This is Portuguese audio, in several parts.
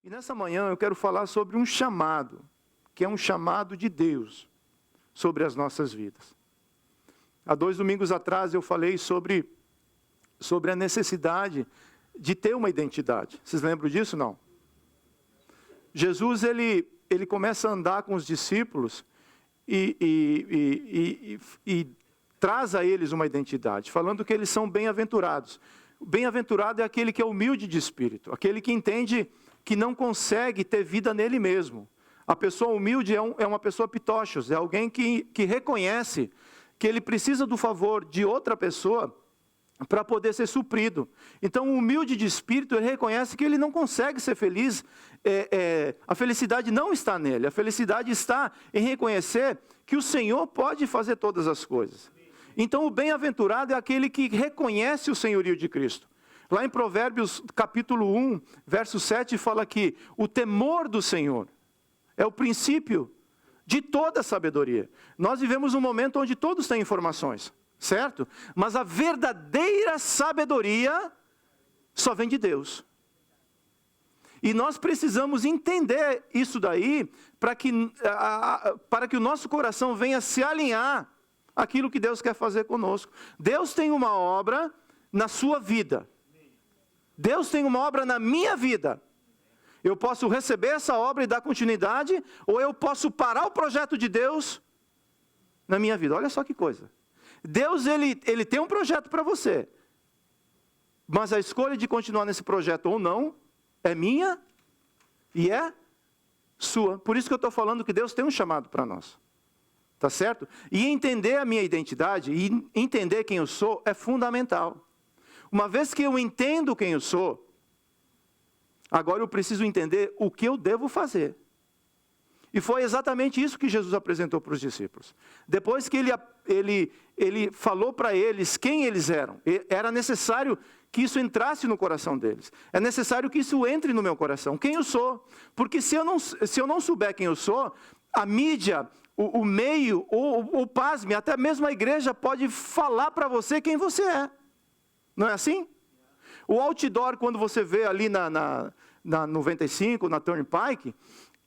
E nessa manhã eu quero falar sobre um chamado, que é um chamado de Deus sobre as nossas vidas. Há 2 domingos atrás eu falei sobre a necessidade de ter uma identidade. Vocês lembram disso, não? Jesus, ele começa a andar com os discípulos e traz a eles uma identidade, falando que eles são bem-aventurados. Bem-aventurado é aquele que é humilde de espírito, aquele que entende que não consegue ter vida nele mesmo. A pessoa humilde é uma pessoa pitóchos, é alguém que reconhece que ele precisa do favor de outra pessoa para poder ser suprido. Então, o humilde de espírito, ele reconhece que ele não consegue ser feliz, a felicidade não está nele, a felicidade está em reconhecer que o Senhor pode fazer todas as coisas. Então, o bem-aventurado é aquele que reconhece o senhorio de Cristo. Lá em Provérbios, capítulo 1, verso 7, fala que o temor do Senhor é o princípio de toda a sabedoria. Nós vivemos um momento onde todos têm informações, certo? Mas a verdadeira sabedoria só vem de Deus. E nós precisamos entender isso daí para que o nosso coração venha se alinhar àquilo que Deus quer fazer conosco. Deus tem uma obra na sua vida. Deus tem uma obra na minha vida. Eu posso receber essa obra e dar continuidade, ou eu posso parar o projeto de Deus na minha vida. Olha só que coisa. Deus, ele tem um projeto para você. Mas a escolha de continuar nesse projeto ou não, é minha e é sua. Por isso que eu estou falando que Deus tem um chamado para nós. Tá certo? E entender a minha identidade, e entender quem eu sou, é fundamental. Uma vez que eu entendo quem eu sou, agora eu preciso entender o que eu devo fazer. E foi exatamente isso que Jesus apresentou para os discípulos. Depois que ele falou para eles quem eles eram, era necessário que isso entrasse no coração deles. É necessário que isso entre no meu coração. Quem eu sou? Porque se eu não souber quem eu sou, a mídia, o meio, ou pasme, até mesmo a igreja pode falar para você quem você é. Não é assim? O outdoor, quando você vê ali na 95, na Turnpike,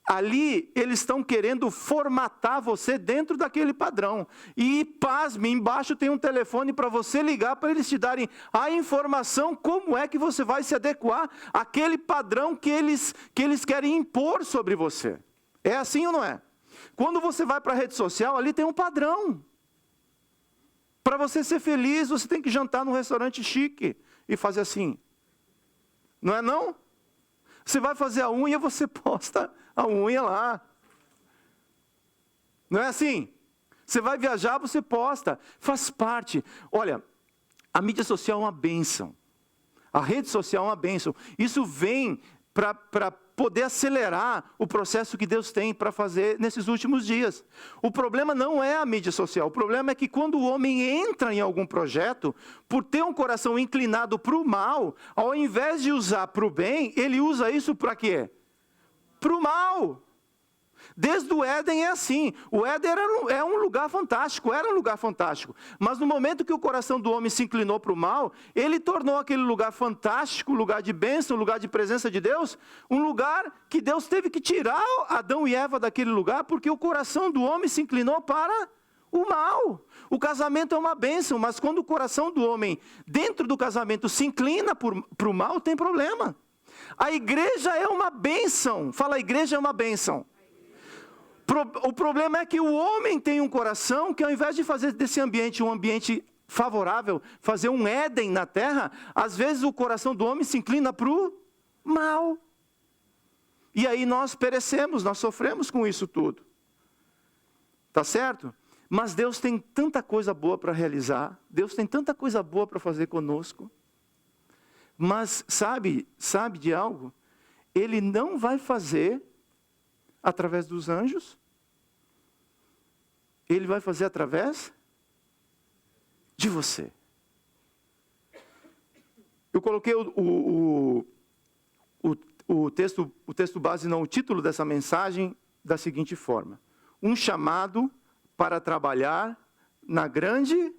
ali eles estão querendo formatar você dentro daquele padrão. E, pasme, embaixo tem um telefone para você ligar, para eles te darem a informação como é que você vai se adequar àquele padrão que eles querem impor sobre você. É assim ou não é? Quando você vai para a rede social, ali tem um padrão. Para você ser feliz, você tem que jantar num restaurante chique e fazer assim. Não é não? Você vai fazer a unha, você posta a unha lá. Não é assim? Você vai viajar, você posta. Faz parte. Olha, a mídia social é uma bênção. A rede social é uma bênção. Isso vem para poder acelerar o processo que Deus tem para fazer nesses últimos dias. O problema não é a mídia social, o problema é que quando o homem entra em algum projeto, por ter um coração inclinado para o mal, ao invés de usar para o bem, ele usa isso para quê? Para o mal. Desde o Éden é assim. O Éden era um lugar fantástico, era um lugar fantástico. Mas no momento que o coração do homem se inclinou para o mal, ele tornou aquele lugar fantástico, lugar de bênção, lugar de presença de Deus, um lugar que Deus teve que tirar Adão e Eva daquele lugar, porque o coração do homem se inclinou para o mal. O casamento é uma bênção, mas quando o coração do homem, dentro do casamento, se inclina para o mal, tem problema. A igreja é uma bênção. Fala, a igreja é uma bênção. O problema é que o homem tem um coração que, ao invés de fazer desse ambiente um ambiente favorável, fazer um Éden na terra, às vezes o coração do homem se inclina para o mal. E aí nós perecemos, nós sofremos com isso tudo. Tá certo? Mas Deus tem tanta coisa boa para realizar, Deus tem tanta coisa boa para fazer conosco. Mas sabe de algo? Ele não vai fazer através dos anjos. Ele vai fazer através de você. Eu coloquei o texto base, não, o título dessa mensagem, da seguinte forma: um chamado para trabalhar na grande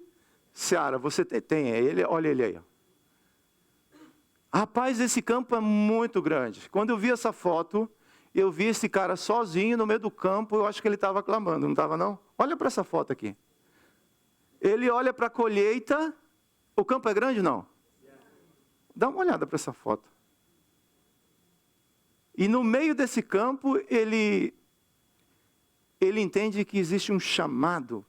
seara. Você tem ele, olha ele aí. Rapaz, esse campo é muito grande. Quando eu vi essa foto, eu vi esse cara sozinho no meio do campo, eu acho que ele estava clamando, não estava não? Olha para essa foto aqui. Ele olha para a colheita, o campo é grande não? Dá uma olhada para essa foto. E no meio desse campo, ele entende que existe um chamado,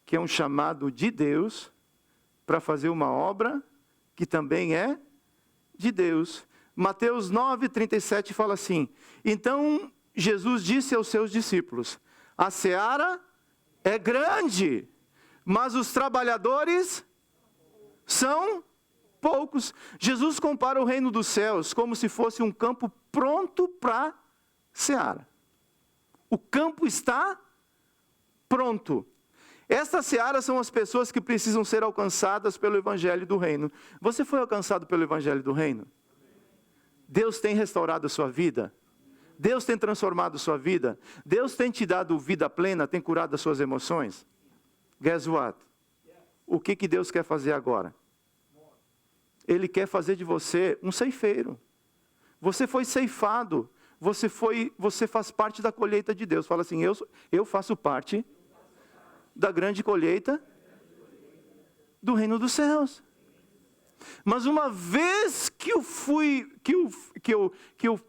que é um chamado de Deus, para fazer uma obra que também é de Deus. Mateus 9:37 fala assim: então Jesus disse aos seus discípulos: a seara é grande, mas os trabalhadores são poucos. Jesus compara o reino dos céus como se fosse um campo pronto para seara. O campo está pronto. Estas searas são as pessoas que precisam ser alcançadas pelo evangelho do reino. Você foi alcançado pelo evangelho do reino? Deus tem restaurado a sua vida? Deus tem transformado a sua vida? Deus tem te dado vida plena, tem curado as suas emoções? Guess what? O que Deus quer fazer agora? Ele quer fazer de você um ceifeiro. Você foi ceifado. Você faz parte da colheita de Deus. Fala assim, eu faço parte da grande colheita do reino dos céus. Mas uma vez que eu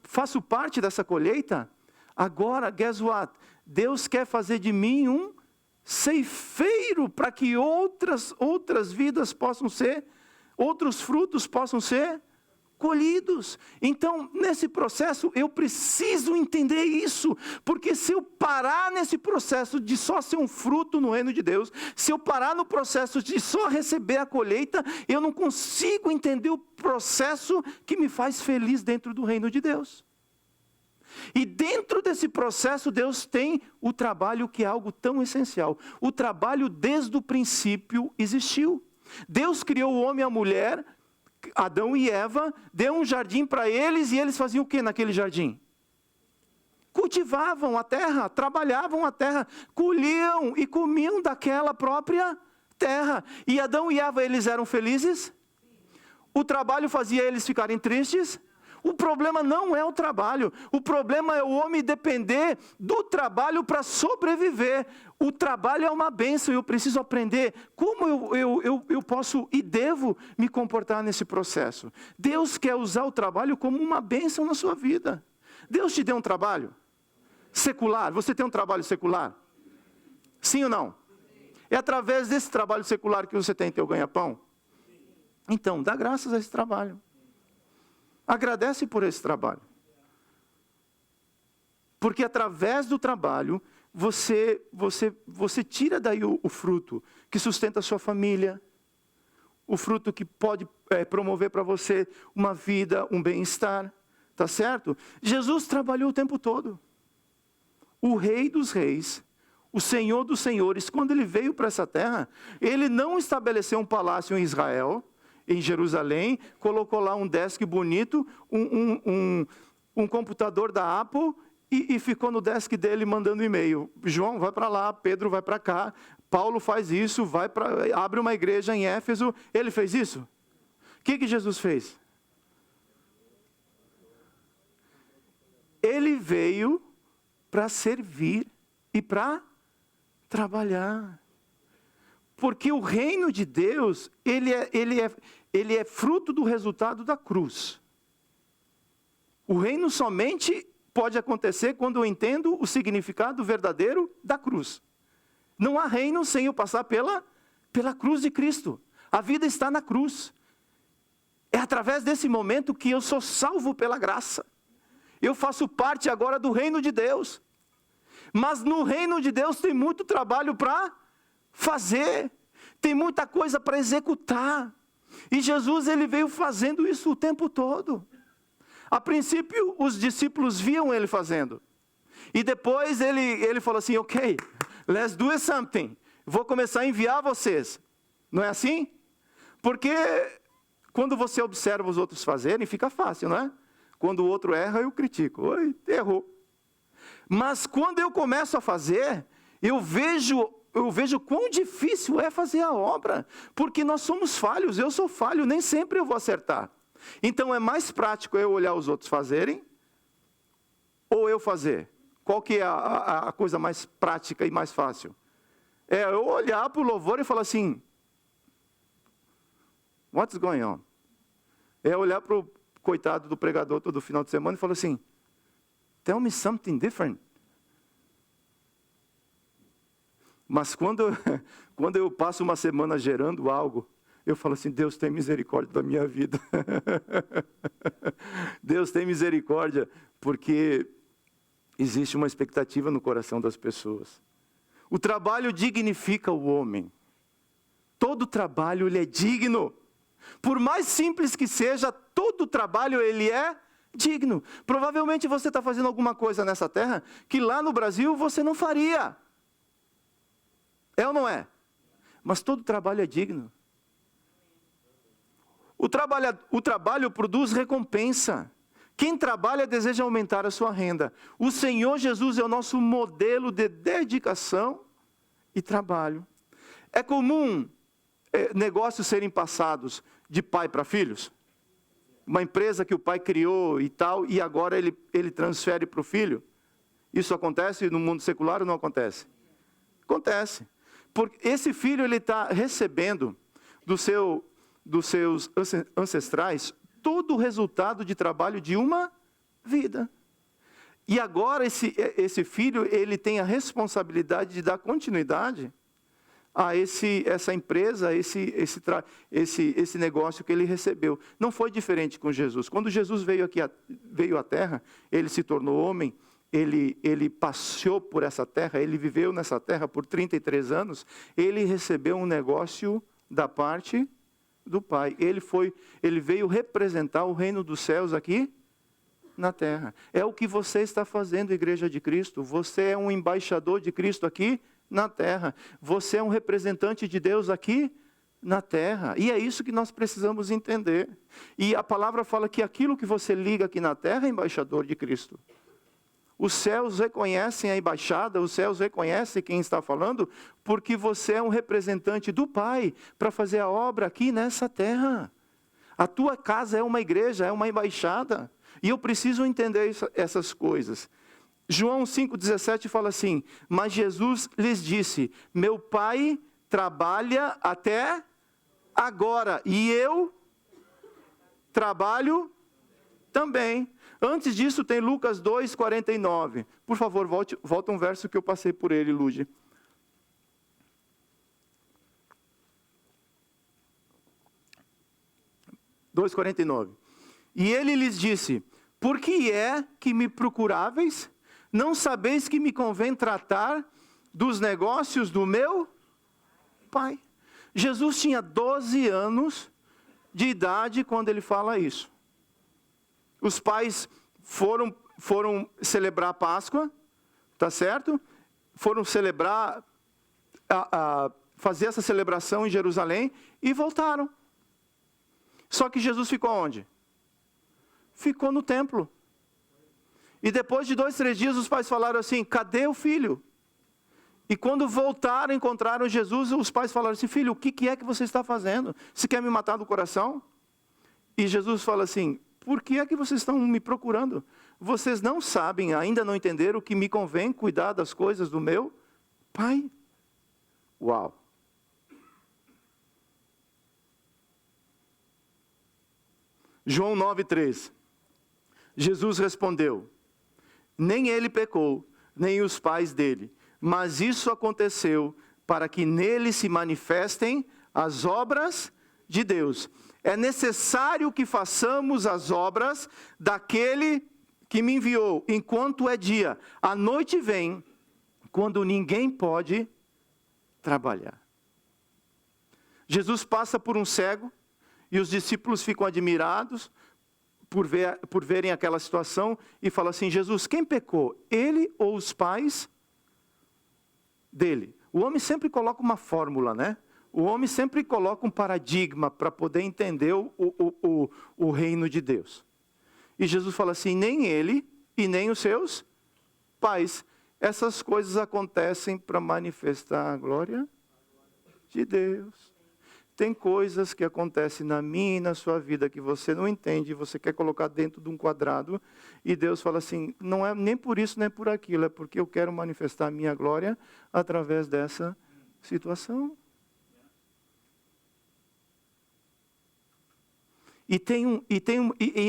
faço parte dessa colheita, agora, guess what? Deus quer fazer de mim um ceifeiro para que outras vidas possam ser, outros frutos possam ser colhidos. Então, nesse processo, eu preciso entender isso, porque se eu parar nesse processo de só ser um fruto no reino de Deus, se eu parar no processo de só receber a colheita, eu não consigo entender o processo que me faz feliz dentro do reino de Deus. E dentro desse processo, Deus tem o trabalho que é algo tão essencial. O trabalho desde o princípio existiu. Deus criou o homem e a mulher, Adão e Eva, deu um jardim para eles, e eles faziam o que naquele jardim? Cultivavam a terra, trabalhavam a terra, colhiam e comiam daquela própria terra. E Adão e Eva, eles eram felizes? O trabalho fazia eles ficarem tristes? O problema não é o trabalho, o problema é o homem depender do trabalho para sobreviver. O trabalho é uma bênção e eu preciso aprender como eu posso e devo me comportar nesse processo. Deus quer usar o trabalho como uma bênção na sua vida. Deus te deu um trabalho secular, você tem um trabalho secular? Sim ou não? É através desse trabalho secular que você tem teu ganha-pão? Então, dá graças a esse trabalho. Agradece por esse trabalho. Porque através do trabalho, você tira daí o fruto que sustenta a sua família, o fruto que pode promover para você uma vida, um bem-estar, tá certo? Jesus trabalhou o tempo todo. O Rei dos Reis, o Senhor dos Senhores, quando ele veio para essa terra, ele não estabeleceu um palácio em Israel, em Jerusalém, colocou lá um desk bonito, um computador da Apple, e ficou no desk dele mandando e-mail. João, vai para lá, Pedro vai para cá, Paulo faz isso, abre uma igreja em Éfeso. Ele fez isso? O que Jesus fez? Ele veio para servir e para trabalhar. Porque o reino de Deus, ele é fruto do resultado da cruz. O reino somente pode acontecer quando eu entendo o significado verdadeiro da cruz. Não há reino sem eu passar pela cruz de Cristo. A vida está na cruz. É através desse momento que eu sou salvo pela graça. Eu faço parte agora do reino de Deus. Mas no reino de Deus tem muito trabalho para fazer, tem muita coisa para executar, e Jesus ele veio fazendo isso o tempo todo. A princípio os discípulos viam ele fazendo, e depois ele falou assim, ok, let's do something, vou começar a enviar vocês, não é assim? Porque quando você observa os outros fazerem, fica fácil, não é? Quando o outro erra, eu critico, oi, errou. Mas quando eu começo a fazer, eu vejo quão difícil é fazer a obra, porque nós somos falhos, eu sou falho, nem sempre eu vou acertar. Então é mais prático eu olhar os outros fazerem ou eu fazer? Qual que é a coisa mais prática e mais fácil? É eu olhar para o louvor e falar assim, what's going on? É olhar para o coitado do pregador todo final de semana e falar assim, tell me something different. Mas quando eu passo uma semana gerando algo, eu falo assim, Deus tem misericórdia da minha vida. Deus tem misericórdia, porque existe uma expectativa no coração das pessoas. O trabalho dignifica o homem. Todo trabalho ele é digno. Por mais simples que seja, todo trabalho ele é digno. Provavelmente você está fazendo alguma coisa nessa terra que lá no Brasil você não faria. É ou não é? Mas todo trabalho é digno. O trabalho produz recompensa. Quem trabalha deseja aumentar a sua renda. O Senhor Jesus é o nosso modelo de dedicação e trabalho. É comum negócios serem passados de pai para filhos? Uma empresa que o pai criou e tal, e agora ele transfere para o filho? Isso acontece no mundo secular ou não acontece? Acontece. Porque esse filho ele está recebendo dos seus ancestrais todo o resultado de trabalho de uma vida. E agora esse filho ele tem a responsabilidade de dar continuidade a essa empresa, esse negócio que ele recebeu. Não foi diferente com Jesus. Quando Jesus veio à terra, ele se tornou homem, ele passeou por essa terra, ele viveu nessa terra por 33 anos, ele recebeu um negócio da parte do Pai. Ele veio representar o reino dos céus aqui na terra. É o que você está fazendo, Igreja de Cristo. Você é um embaixador de Cristo aqui na terra. Você é um representante de Deus aqui na terra. E é isso que nós precisamos entender. E a palavra fala que aquilo que você liga aqui na terra é embaixador de Cristo. Os céus reconhecem a embaixada, os céus reconhecem quem está falando, porque você é um representante do Pai para fazer a obra aqui nessa terra. A tua casa é uma igreja, é uma embaixada. E eu preciso entender essas coisas. João 5,17 fala assim, mas Jesus lhes disse, meu Pai trabalha até agora, e eu trabalho também. Antes disso tem Lucas 2,49. Por favor, volta um verso que eu passei por ele, Lude. – 2,49. E ele lhes disse, por que é que me procuráveis? Não sabeis que me convém tratar dos negócios do meu Pai? Jesus tinha 12 anos de idade quando ele fala isso. Os pais foram celebrar a Páscoa, tá certo? Foram celebrar, fazer essa celebração em Jerusalém e voltaram. Só que Jesus ficou onde? Ficou no templo. E depois de 2, 3 dias os pais falaram assim, cadê o filho? E quando voltaram, encontraram Jesus, os pais falaram assim, filho, o que é que você está fazendo? Você quer me matar do coração? E Jesus fala assim, por que é que vocês estão me procurando? Vocês não sabem, ainda não entenderam que me convém cuidar das coisas do meu Pai? Uau! João 9,3. Jesus respondeu, nem ele pecou, nem os pais dele, mas isso aconteceu para que nele se manifestem as obras de Deus. É necessário que façamos as obras daquele que me enviou, enquanto é dia. A noite vem, quando ninguém pode trabalhar. Jesus passa por um cego, e os discípulos ficam admirados por verem aquela situação, e falam assim, Jesus, quem pecou? Ele ou os pais dele? O homem sempre coloca uma fórmula, né? O homem sempre coloca um paradigma para poder entender o reino de Deus. E Jesus fala assim, nem ele e nem os seus pais. Essas coisas acontecem para manifestar a glória de Deus. tem coisas que acontecem na minha e na sua vida que você não entende, você quer colocar dentro de um quadrado, e Deus fala assim, não é nem por isso, nem por aquilo, é porque eu quero manifestar a minha glória através dessa situação. E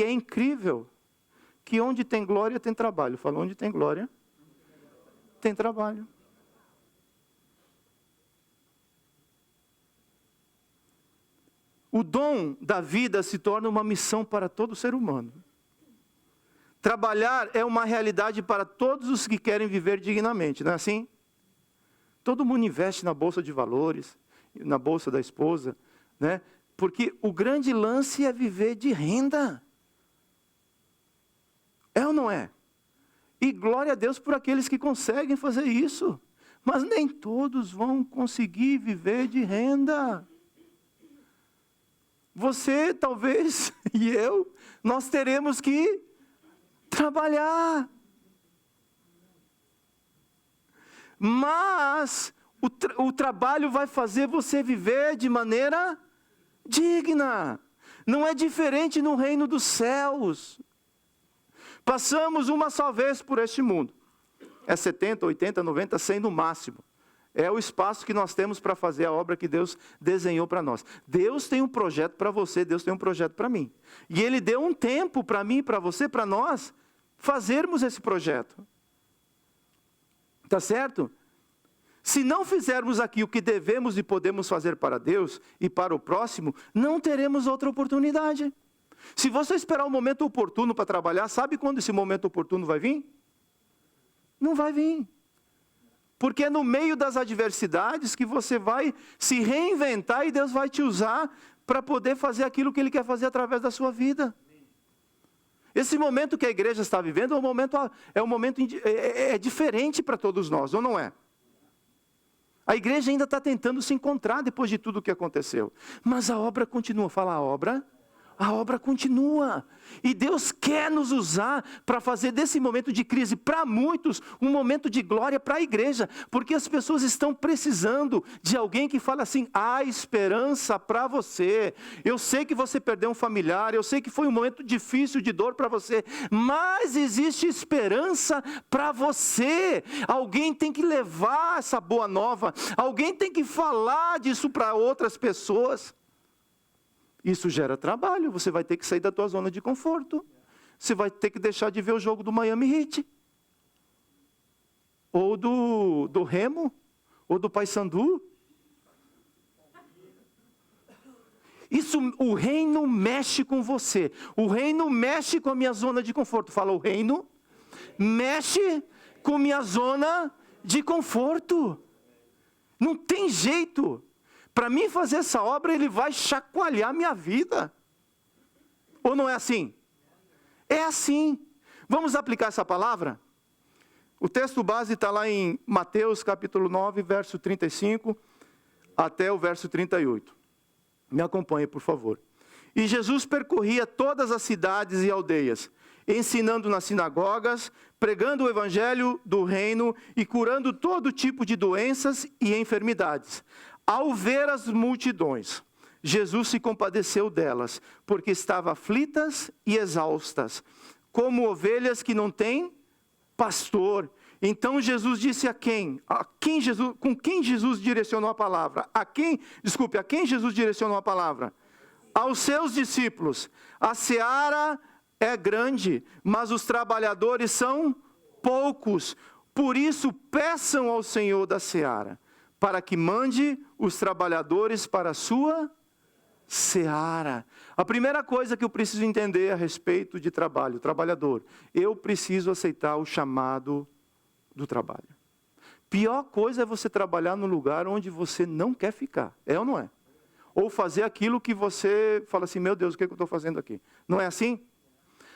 é incrível que onde tem glória tem trabalho. Fala, onde tem glória, tem trabalho. O dom da vida se torna uma missão para todo ser humano. Trabalhar é uma realidade para todos os que querem viver dignamente, não é assim? Todo mundo investe na bolsa de valores, na bolsa da esposa, né? Porque o grande lance é viver de renda. É ou não é? E glória a Deus por aqueles que conseguem fazer isso. Mas nem todos vão conseguir viver de renda. Você, talvez, e eu, nós teremos que trabalhar. Mas o trabalho vai fazer você viver de maneira digna. Não é diferente no reino dos céus. Passamos uma só vez por este mundo. É 70, 80, 90, 100 no máximo. É o espaço que nós temos para fazer a obra que Deus desenhou para nós. Deus tem um projeto para você, Deus tem um projeto para mim. E Ele deu um tempo para mim, para você, para nós, fazermos esse projeto. Está certo? Se não fizermos aqui o que devemos e podemos fazer para Deus e para o próximo, não teremos outra oportunidade. Se você esperar o momento oportuno para trabalhar, sabe quando esse momento oportuno vai vir? Não vai vir. Porque é no meio das adversidades que você vai se reinventar e Deus vai te usar para poder fazer aquilo que Ele quer fazer através da sua vida. Esse momento que a igreja está vivendo é diferente para todos nós, ou não é? A igreja ainda está tentando se encontrar depois de tudo o que aconteceu. Mas a obra continua. Fala, a obra continua. E Deus quer nos usar para fazer desse momento de crise, para muitos, um momento de glória para a igreja. Porque as pessoas estão precisando de alguém que fale assim, há esperança para você. Eu sei que você perdeu um familiar, eu sei que foi um momento difícil de dor para você, mas existe esperança para você. Alguém tem que levar essa boa nova, alguém tem que falar disso para outras pessoas. Isso gera trabalho, você vai ter que sair da tua zona de conforto. Você vai ter que deixar de ver o jogo do Miami Heat. Ou do Remo, ou do Paysandu. O reino mexe com você. O reino mexe com a minha zona de conforto. Fala, o reino mexe com a minha zona de conforto. Não tem jeito. Para mim fazer essa obra, Ele vai chacoalhar minha vida. Ou não é assim? É assim. Vamos aplicar essa palavra? O texto base está lá em Mateus capítulo 9, verso 35, até o verso 38. Me acompanhe, por favor. E Jesus percorria todas as cidades e aldeias, ensinando nas sinagogas, pregando o evangelho do reino e curando todo tipo de doenças e enfermidades. Ao ver as multidões, Jesus se compadeceu delas, porque estavam aflitas e exaustas, como ovelhas que não têm pastor. Então Jesus disse com quem Jesus direcionou a palavra? A quem Jesus direcionou a palavra? Aos seus discípulos. A seara é grande, mas os trabalhadores são poucos. Por isso peçam ao Senhor da seara, para que mande os trabalhadores para a sua seara. A primeira coisa que eu preciso entender a respeito de trabalho, trabalhador, eu preciso aceitar o chamado do trabalho. Pior coisa é você trabalhar no lugar onde você não quer ficar, é ou não é? Ou fazer aquilo que você fala assim, meu Deus, o que eu estou fazendo aqui? Não é assim?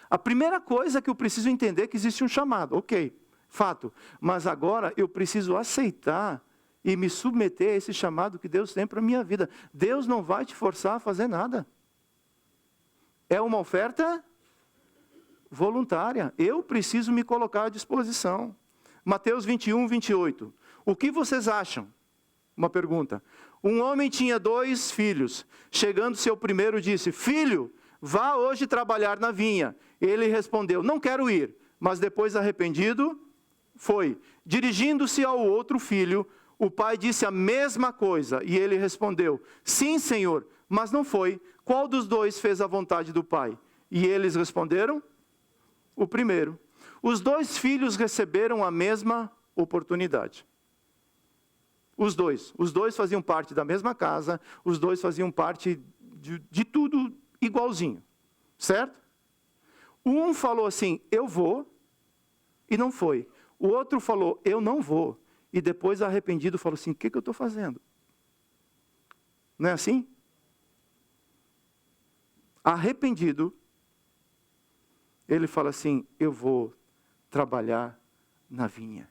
A primeira coisa que eu preciso entender é que existe um chamado, ok, fato. Mas agora eu preciso aceitar e me submeter a esse chamado que Deus tem para a minha vida. Deus não vai te forçar a fazer nada. É uma oferta voluntária. Eu preciso me colocar à disposição. Mateus 21, 28. O que vocês acham? uma pergunta. Um homem tinha 2 filhos. Chegando seu primeiro, disse: filho, vá hoje trabalhar na vinha. Ele respondeu: não quero ir. Mas depois, arrependido, foi. Dirigindo-se ao outro filho, o pai disse a mesma coisa. E ele respondeu: sim, senhor, mas não foi. Qual dos 2 fez a vontade do pai? E eles responderam: o primeiro. Os 2 filhos receberam a mesma oportunidade. Os dois faziam parte da mesma casa, os 2 faziam parte de tudo igualzinho, certo? Um falou assim: eu vou, e não foi. O outro falou: eu não vou, e depois arrependido falou assim: o que eu estou fazendo? Não é assim? Arrependido, ele fala assim: eu vou trabalhar na vinha.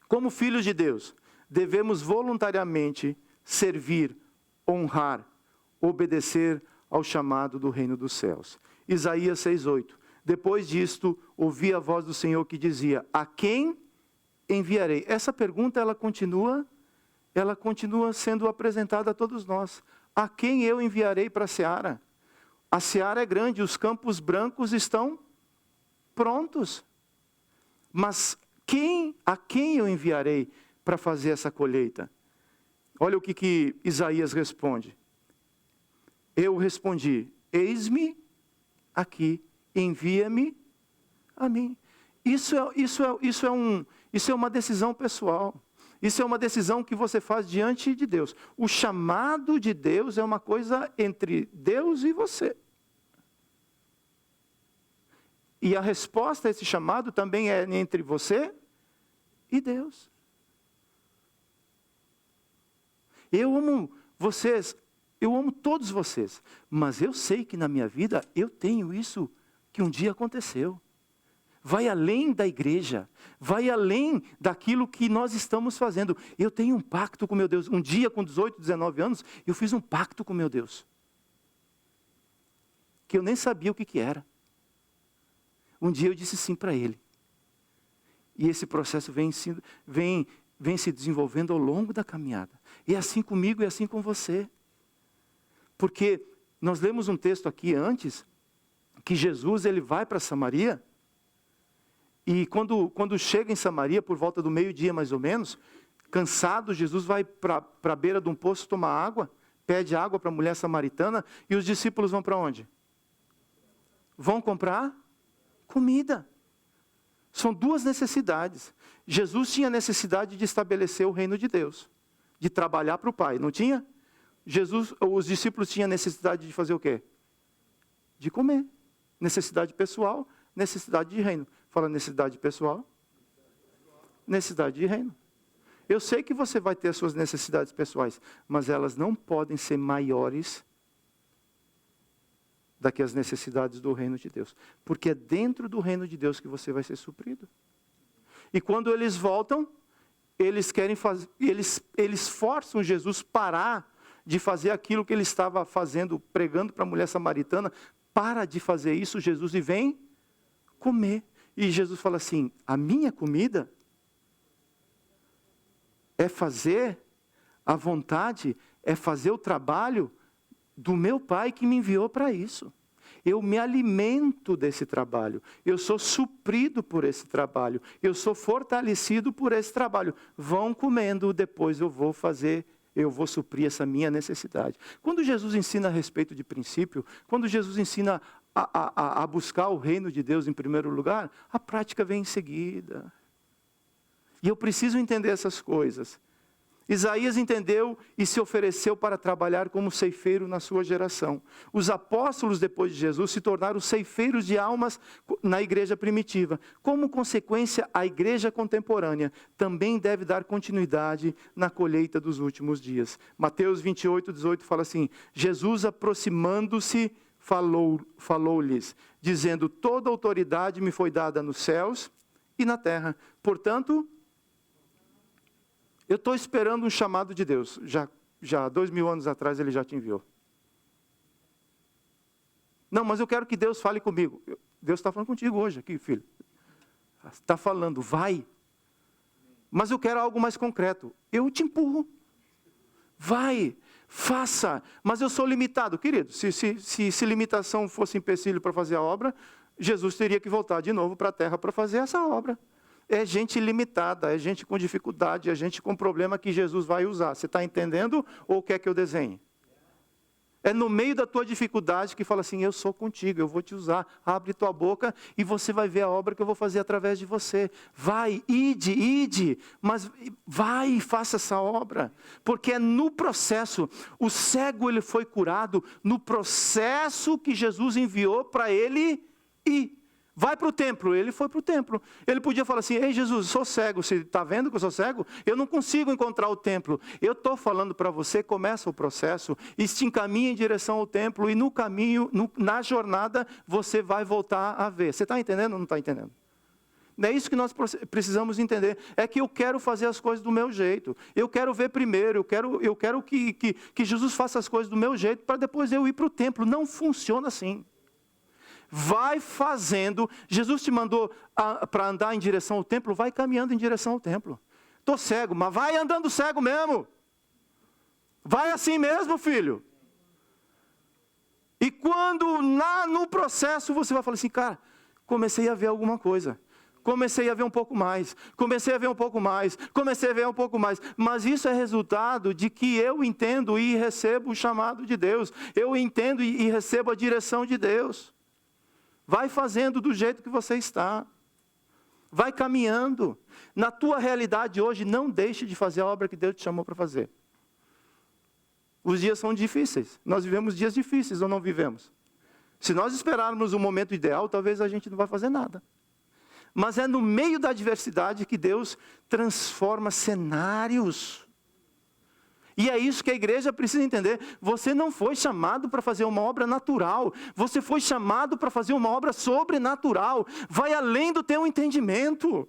Como filhos de Deus, devemos voluntariamente servir, honrar, obedecer ao chamado do reino dos céus. Isaías 6:8. Depois disto, ouvi a voz do Senhor que dizia: a quem enviarei? Essa pergunta, ela continua sendo apresentada a todos nós. A quem eu enviarei para a seara? A seara é grande, os campos brancos estão prontos. Mas a quem eu enviarei para fazer essa colheita? Olha o que Isaías responde. Eu respondi: eis-me aqui, envia-me a mim. Isso é uma decisão pessoal. Isso é uma decisão que você faz diante de Deus. O chamado de Deus é uma coisa entre Deus e você. E a resposta a esse chamado também é entre você e Deus. Eu amo vocês, eu amo todos vocês, mas eu sei que na minha vida eu tenho isso que um dia aconteceu. Vai além da igreja, vai além daquilo que nós estamos fazendo. Eu tenho um pacto com meu Deus. Um dia, com 18, 19 anos, eu fiz um pacto com meu Deus, que eu nem sabia o que era. Um dia eu disse sim para Ele. E esse processo vem se desenvolvendo ao longo da caminhada. E é assim comigo e é assim com você. Porque nós lemos um texto aqui antes, que Jesus ele vai para Samaria, e quando chega em Samaria, por volta do meio-dia mais ou menos, cansado, Jesus vai para a beira de um poço tomar água, pede água para a mulher samaritana, e os discípulos vão para onde? Vão comprar comida. São 2 necessidades. Jesus tinha necessidade de estabelecer o reino de Deus, de trabalhar para o Pai, não tinha? Os discípulos tinham necessidade de fazer o quê? De comer. Necessidade pessoal, necessidade de reino. Fala necessidade pessoal, necessidade de reino. Eu sei que você vai ter as suas necessidades pessoais, mas elas não podem ser maiores do que as necessidades do reino de Deus. Porque é dentro do reino de Deus que você vai ser suprido. E quando eles voltam, eles querem fazer, eles forçam Jesus parar de fazer aquilo que ele estava fazendo, pregando para a mulher samaritana. Para de fazer isso, Jesus, e vem comer. E Jesus fala assim: a minha comida é fazer a vontade, é fazer o trabalho do meu Pai que me enviou para isso. Eu me alimento desse trabalho, eu sou suprido por esse trabalho, eu sou fortalecido por esse trabalho. Vão comendo, depois eu vou suprir essa minha necessidade. Quando Jesus ensina a respeito de princípio, quando Jesus ensina a buscar o reino de Deus em primeiro lugar, a prática vem em seguida. E eu preciso entender essas coisas. Isaías entendeu e se ofereceu para trabalhar como ceifeiro na sua geração. Os apóstolos, depois de Jesus, se tornaram ceifeiros de almas na igreja primitiva. Como consequência, a igreja contemporânea também deve dar continuidade na colheita dos últimos dias. Mateus 28, 18 fala assim: Jesus, aproximando-se, falou-lhes, dizendo: toda autoridade me foi dada nos céus e na terra. Portanto, eu estou esperando um chamado de Deus. Já 2000 anos atrás ele já te enviou. Não, mas eu quero que Deus fale comigo. Deus está falando contigo hoje aqui, filho. Está falando, vai. Mas eu quero algo mais concreto. Eu te empurro. Vai, faça. Mas eu sou limitado. Querido, se limitação fosse empecilho para fazer a obra, Jesus teria que voltar de novo para a terra para fazer essa obra. É gente limitada, é gente com dificuldade, é gente com problema que Jesus vai usar. Você está entendendo ou quer que eu desenhe? É no meio da tua dificuldade que fala assim, eu sou contigo, eu vou te usar. Abre tua boca e você vai ver a obra que eu vou fazer através de você. Vai, ide, mas vai e faça essa obra. Porque é no processo, o cego ele foi curado, no processo que Jesus enviou para ele ir. Vai para o templo, ele foi para o templo. Ele podia falar assim, ei Jesus, eu sou cego, você está vendo que eu sou cego? Eu não consigo encontrar o templo. Eu estou falando para você, começa o processo, e se encaminha em direção ao templo, e no caminho, na jornada, você vai voltar a ver. Você está entendendo ou não está entendendo? É isso que nós precisamos entender, é que eu quero fazer as coisas do meu jeito. Eu quero ver primeiro, eu quero que Jesus faça as coisas do meu jeito, para depois eu ir para o templo. Não funciona assim. Vai fazendo, Jesus te mandou para andar em direção ao templo, vai caminhando em direção ao templo. Estou cego, mas vai andando cego mesmo. Vai assim mesmo, filho. E quando no processo você vai falar assim, cara, comecei a ver alguma coisa. Comecei a ver um pouco mais, comecei a ver um pouco mais, comecei a ver um pouco mais. Mas isso é resultado de que eu entendo e recebo o chamado de Deus. Eu entendo e recebo a direção de Deus. Vai fazendo do jeito que você está. Vai caminhando. Na tua realidade hoje, não deixe de fazer a obra que Deus te chamou para fazer. Os dias são difíceis. Nós vivemos dias difíceis ou não vivemos? Se nós esperarmos o momento ideal, talvez a gente não vai fazer nada. Mas é no meio da adversidade que Deus transforma cenários. E é isso que a igreja precisa entender. Você não foi chamado para fazer uma obra natural. Você foi chamado para fazer uma obra sobrenatural. Vai além do teu entendimento.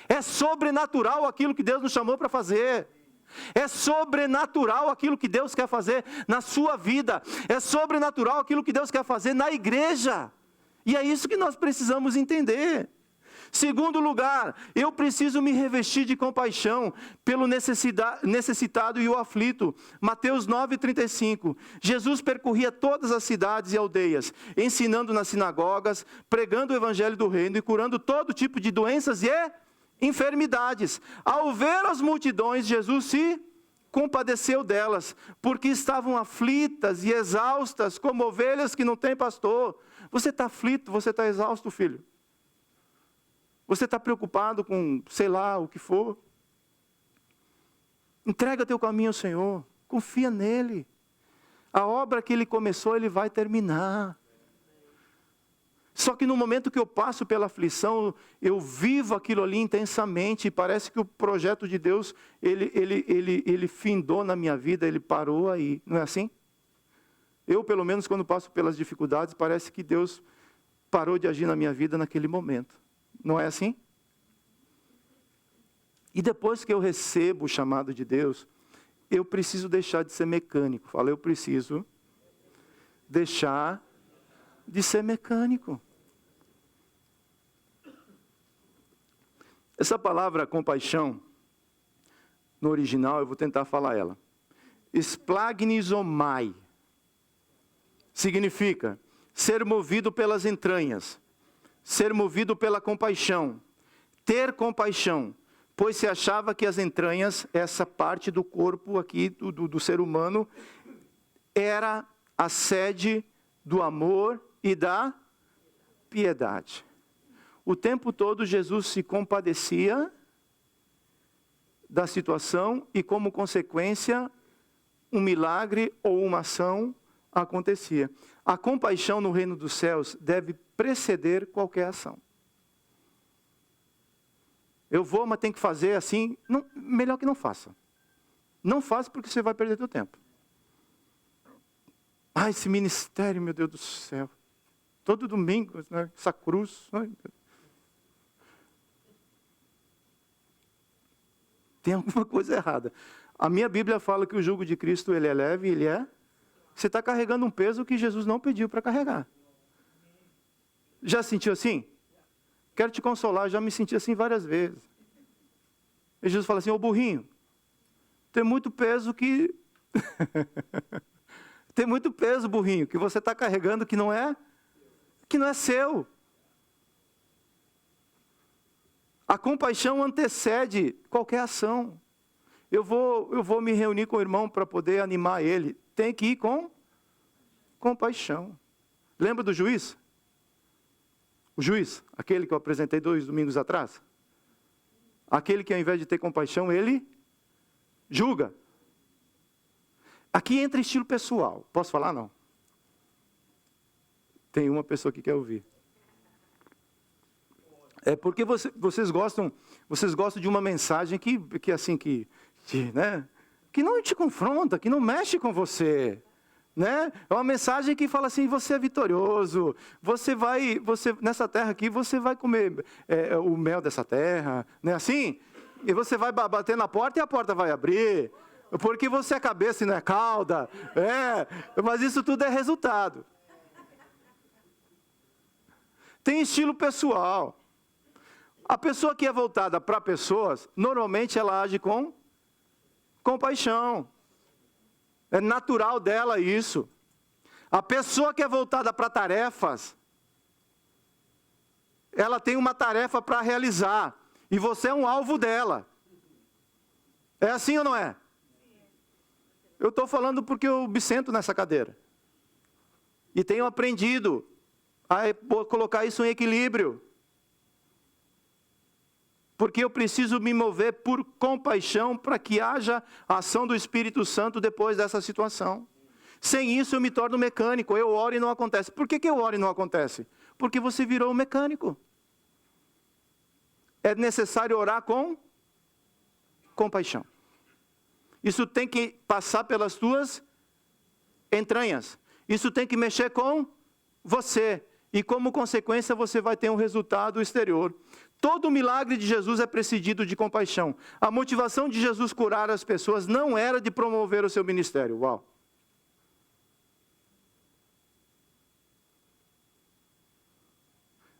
É sobrenatural aquilo que Deus nos chamou para fazer. É sobrenatural aquilo que Deus quer fazer na sua vida. É sobrenatural aquilo que Deus quer fazer na igreja. E é isso que nós precisamos entender. Segundo lugar, eu preciso me revestir de compaixão pelo necessitado e o aflito. Mateus 9:35. Jesus percorria todas as cidades e aldeias, ensinando nas sinagogas, pregando o evangelho do reino e curando todo tipo de doenças e enfermidades. Ao ver as multidões, Jesus se compadeceu delas, porque estavam aflitas e exaustas, como ovelhas que não têm pastor. Você está aflito, você está exausto, filho? Você está preocupado com, sei lá, o que for? Entrega teu caminho ao Senhor. Confia nele. A obra que Ele começou, Ele vai terminar. Só que no momento que eu passo pela aflição, eu vivo aquilo ali intensamente. E parece que o projeto de Deus, ele findou na minha vida, Ele parou aí. Não é assim? Eu, pelo menos, quando passo pelas dificuldades, parece que Deus parou de agir na minha vida naquele momento. Não é assim? E depois que eu recebo o chamado de Deus, eu preciso deixar de ser mecânico. Fala, eu preciso deixar de ser mecânico. Essa palavra compaixão, no original, eu vou tentar falar ela. Splagnizomai. Significa ser movido pelas entranhas. Ser movido pela compaixão, ter compaixão, pois se achava que as entranhas, essa parte do corpo aqui, do ser humano, era a sede do amor e da piedade. O tempo todo Jesus se compadecia da situação e, como consequência, um milagre ou uma ação acontecia. A compaixão no reino dos céus deve preceder qualquer ação. Eu vou, mas tem que fazer assim. Não, melhor que não faça. Não faça porque você vai perder seu tempo. Ah, esse ministério, meu Deus do céu. Todo domingo, né, essa cruz. Tem alguma coisa errada. A minha Bíblia fala que o jugo de Cristo ele é leve, ele é. Você está carregando um peso que Jesus não pediu para carregar. Já sentiu assim? Quero te consolar, já me senti assim várias vezes. E Jesus fala assim, ô burrinho, tem muito peso que... tem muito peso, burrinho, que você está carregando que não é seu. A compaixão antecede qualquer ação. Eu vou me reunir com o irmão para poder animar ele. Tem que ir com compaixão. Lembra do juiz? O juiz, aquele que eu apresentei 2 domingos atrás? Aquele que ao invés de ter compaixão, ele julga. Aqui entra estilo pessoal. Posso falar, não? Tem uma pessoa que quer ouvir. É porque vocês gostam de uma mensagem que não te confronta, que não mexe com você. Né? É uma mensagem que fala assim, você é vitorioso, nessa terra aqui, você vai comer o mel dessa terra, não é assim? E você vai bater na porta e a porta vai abrir, porque você é cabeça e não é cauda, mas isso tudo é resultado. Tem estilo pessoal. A pessoa que é voltada para pessoas, normalmente ela age com compaixão. É natural dela isso. A pessoa que é voltada para tarefas, ela tem uma tarefa para realizar. E você é um alvo dela. É assim ou não é? Eu estou falando porque eu me sento nessa cadeira. E tenho aprendido a colocar isso em equilíbrio. Porque eu preciso me mover por compaixão para que haja a ação do Espírito Santo depois dessa situação. Sem isso eu me torno mecânico, eu oro e não acontece. Por que eu oro e não acontece? Porque você virou um mecânico. É necessário orar com compaixão. Isso tem que passar pelas tuas entranhas. Isso tem que mexer com você. E como consequência você vai ter um resultado exterior. Todo milagre de Jesus é precedido de compaixão. A motivação de Jesus curar as pessoas não era de promover o seu ministério. Uau!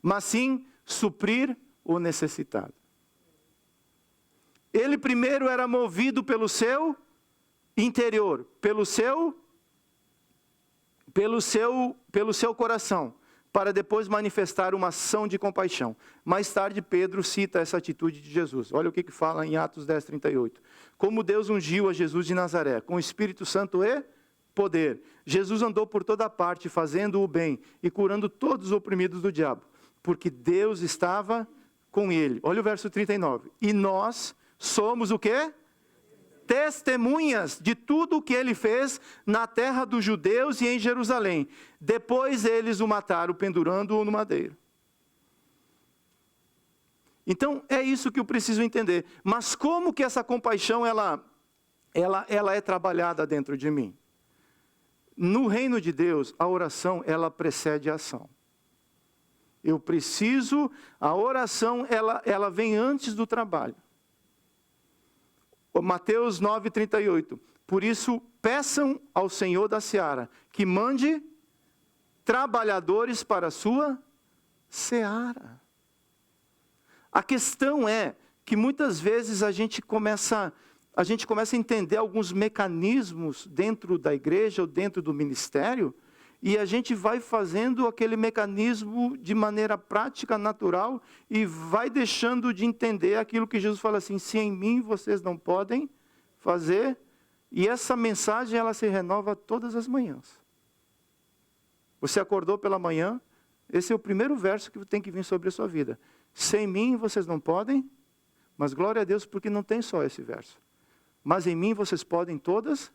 Mas sim suprir o necessitado. Ele primeiro era movido pelo seu interior, pelo seu coração, para depois manifestar uma ação de compaixão. Mais tarde, Pedro cita essa atitude de Jesus. Olha o que fala em Atos 10:38. Como Deus ungiu a Jesus de Nazaré, com o Espírito Santo e poder. Jesus andou por toda parte, fazendo o bem e curando todos os oprimidos do diabo, porque Deus estava com ele. Olha o verso 39. E nós somos o quê? Testemunhas de tudo o que ele fez na terra dos judeus e em Jerusalém. Depois eles o mataram, pendurando-o no madeiro. Então, é isso que eu preciso entender. Mas como que essa compaixão, ela é trabalhada dentro de mim? No reino de Deus, a oração, ela precede a ação. A oração, ela vem antes do trabalho. Mateus 9:38. Por isso, peçam ao Senhor da seara que mande trabalhadores para a sua seara. A questão é que muitas vezes a gente começa a entender alguns mecanismos dentro da igreja ou dentro do ministério, e a gente vai fazendo aquele mecanismo de maneira prática, natural, e vai deixando de entender aquilo que Jesus fala assim, se em mim vocês não podem fazer, e essa mensagem ela se renova todas as manhãs. Você acordou pela manhã, esse é o primeiro verso que tem que vir sobre a sua vida. Sem mim vocês não podem, mas glória a Deus porque não tem só esse verso. Mas em mim vocês podem todas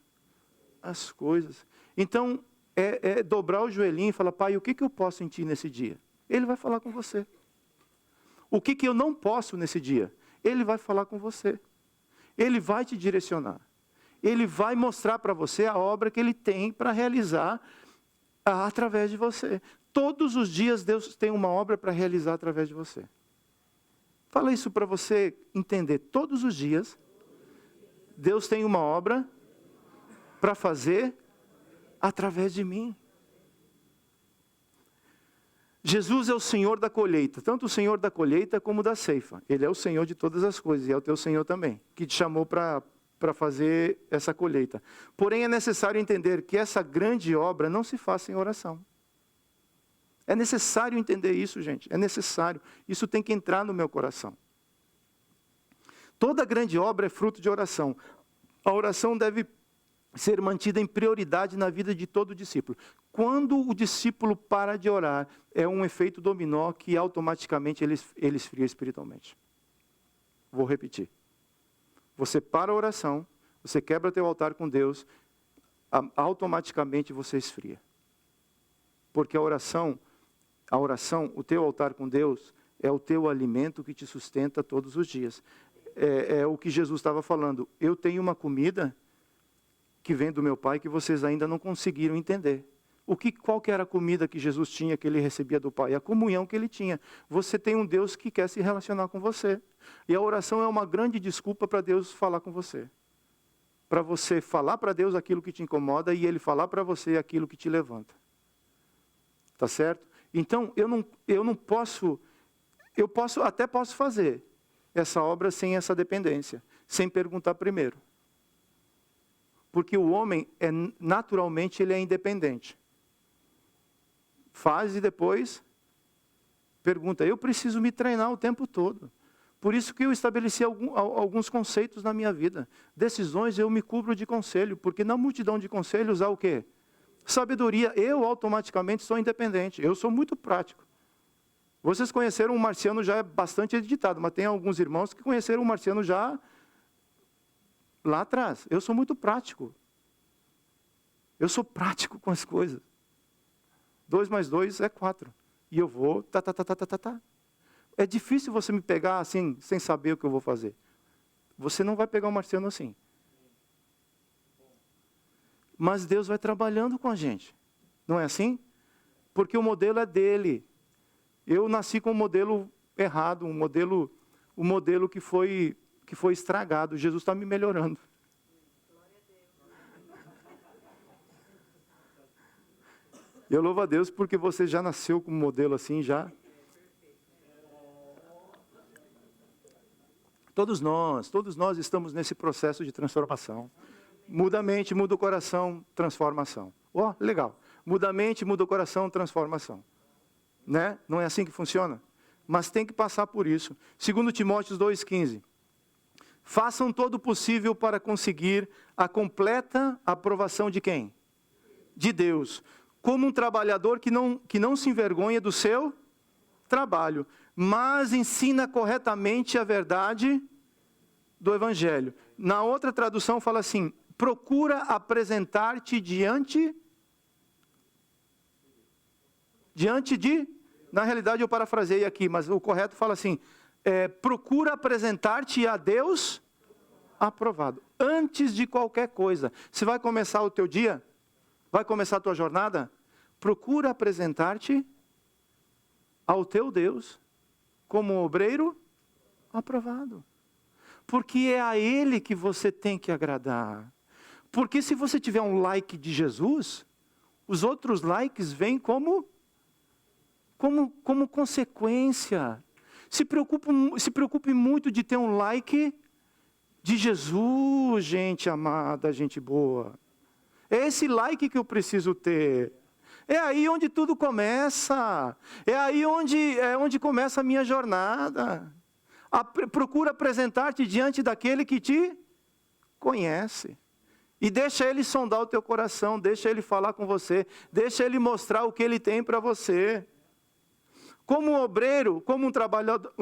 as coisas. Então, é dobrar o joelhinho e falar, Pai, o que eu posso em Ti nesse dia? Ele vai falar com você. O que eu não posso nesse dia? Ele vai falar com você. Ele vai te direcionar. Ele vai mostrar para você a obra que Ele tem para realizar através de você. Todos os dias Deus tem uma obra para realizar através de você. Fala isso para você entender. Todos os dias Deus tem uma obra para fazer através de mim. Jesus é o Senhor da colheita, tanto o Senhor da colheita como da ceifa. Ele é o Senhor de todas as coisas, e é o teu Senhor também, que te chamou para fazer essa colheita. Porém, é necessário entender que essa grande obra não se faz sem oração. É necessário entender isso, gente, é necessário. Isso tem que entrar no meu coração. Toda grande obra é fruto de oração. A oração deve ser mantida em prioridade na vida de todo discípulo. Quando o discípulo para de orar, é um efeito dominó que automaticamente ele esfria espiritualmente. Vou repetir. Você para a oração, você quebra teu altar com Deus, automaticamente você esfria. Porque a oração, o teu altar com Deus, é o teu alimento que te sustenta todos os dias. É o que Jesus estava falando. Eu tenho uma comida que vem do meu Pai que vocês ainda não conseguiram entender. Qual que era a comida que Jesus tinha, que ele recebia do Pai? A comunhão que ele tinha. Você tem um Deus que quer se relacionar com você. E a oração é uma grande desculpa para Deus falar com você. Para você falar para Deus aquilo que te incomoda e Ele falar para você aquilo que te levanta. Tá certo? Então, eu não posso, até posso fazer essa obra sem essa dependência, sem perguntar primeiro. Porque o homem, naturalmente, ele é independente. Faz e depois pergunta. Eu preciso me treinar o tempo todo. Por isso que eu estabeleci alguns conceitos na minha vida. Decisões eu me cubro de conselho, porque na multidão de conselhos há o quê? Sabedoria. Eu automaticamente sou independente. Eu sou muito prático. Vocês conheceram o Marciano já é bastante editado, mas tem alguns irmãos que conheceram o Marciano já lá atrás. Eu sou muito prático. Eu sou prático com as coisas. 2 mais 2 é 4. E eu vou, tá. É difícil você me pegar assim, sem saber o que eu vou fazer. Você não vai pegar o Marciano assim. Mas Deus vai trabalhando com a gente. Não é assim? Porque o modelo é dele. Eu nasci com um modelo errado, um modelo que foi estragado. Jesus está me melhorando. Eu louvo a Deus porque você já nasceu com um modelo assim, já. Todos nós estamos nesse processo de transformação. Muda a mente, muda o coração, transformação. Legal. Muda a mente, muda o coração, transformação. Né? Não é assim que funciona? Mas tem que passar por isso. 2 Timóteo 2,15. Façam todo o possível para conseguir a completa aprovação de quem? De Deus. Como um trabalhador que não se envergonha do seu trabalho, mas ensina corretamente a verdade do Evangelho. Na outra tradução fala assim, procura apresentar-te diante de... Na realidade eu parafraseei aqui, mas o correto fala assim, procura apresentar-te a Deus aprovado, antes de qualquer coisa. Você vai começar o teu dia? Vai começar a tua jornada? Procura apresentar-te ao teu Deus como um obreiro aprovado. Porque é a Ele que você tem que agradar. Porque se você tiver um like de Jesus, os outros likes vêm como consequência. Se preocupe muito de ter um like de Jesus, gente amada, gente boa. É esse like que eu preciso ter. É aí onde tudo começa. É aí onde começa a minha jornada. Procura apresentar-te diante daquele que te conhece. E deixa Ele sondar o teu coração, deixa Ele falar com você, deixa Ele mostrar o que Ele tem para você. Como um obreiro, como um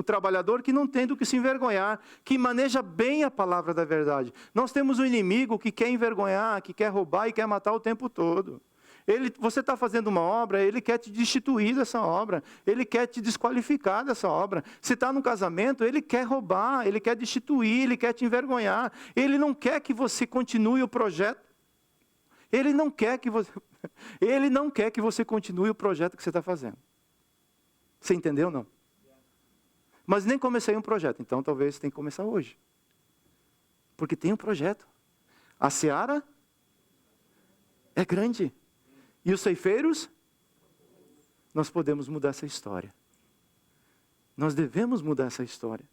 trabalhador que não tem do que se envergonhar, que maneja bem a palavra da verdade. Nós temos um inimigo que quer envergonhar, que quer roubar e quer matar o tempo todo. Você está fazendo uma obra, ele quer te destituir dessa obra, ele quer te desqualificar dessa obra. Se está no casamento, ele quer roubar, ele quer destituir, ele quer te envergonhar. Ele não quer que você continue o projeto. Ele não quer que você continue o projeto que você está fazendo. Você entendeu ou não? Mas nem comecei um projeto, então talvez tenha que começar hoje. Porque tem um projeto. A seara é grande. E os ceifeiros nós podemos mudar essa história. Nós devemos mudar essa história.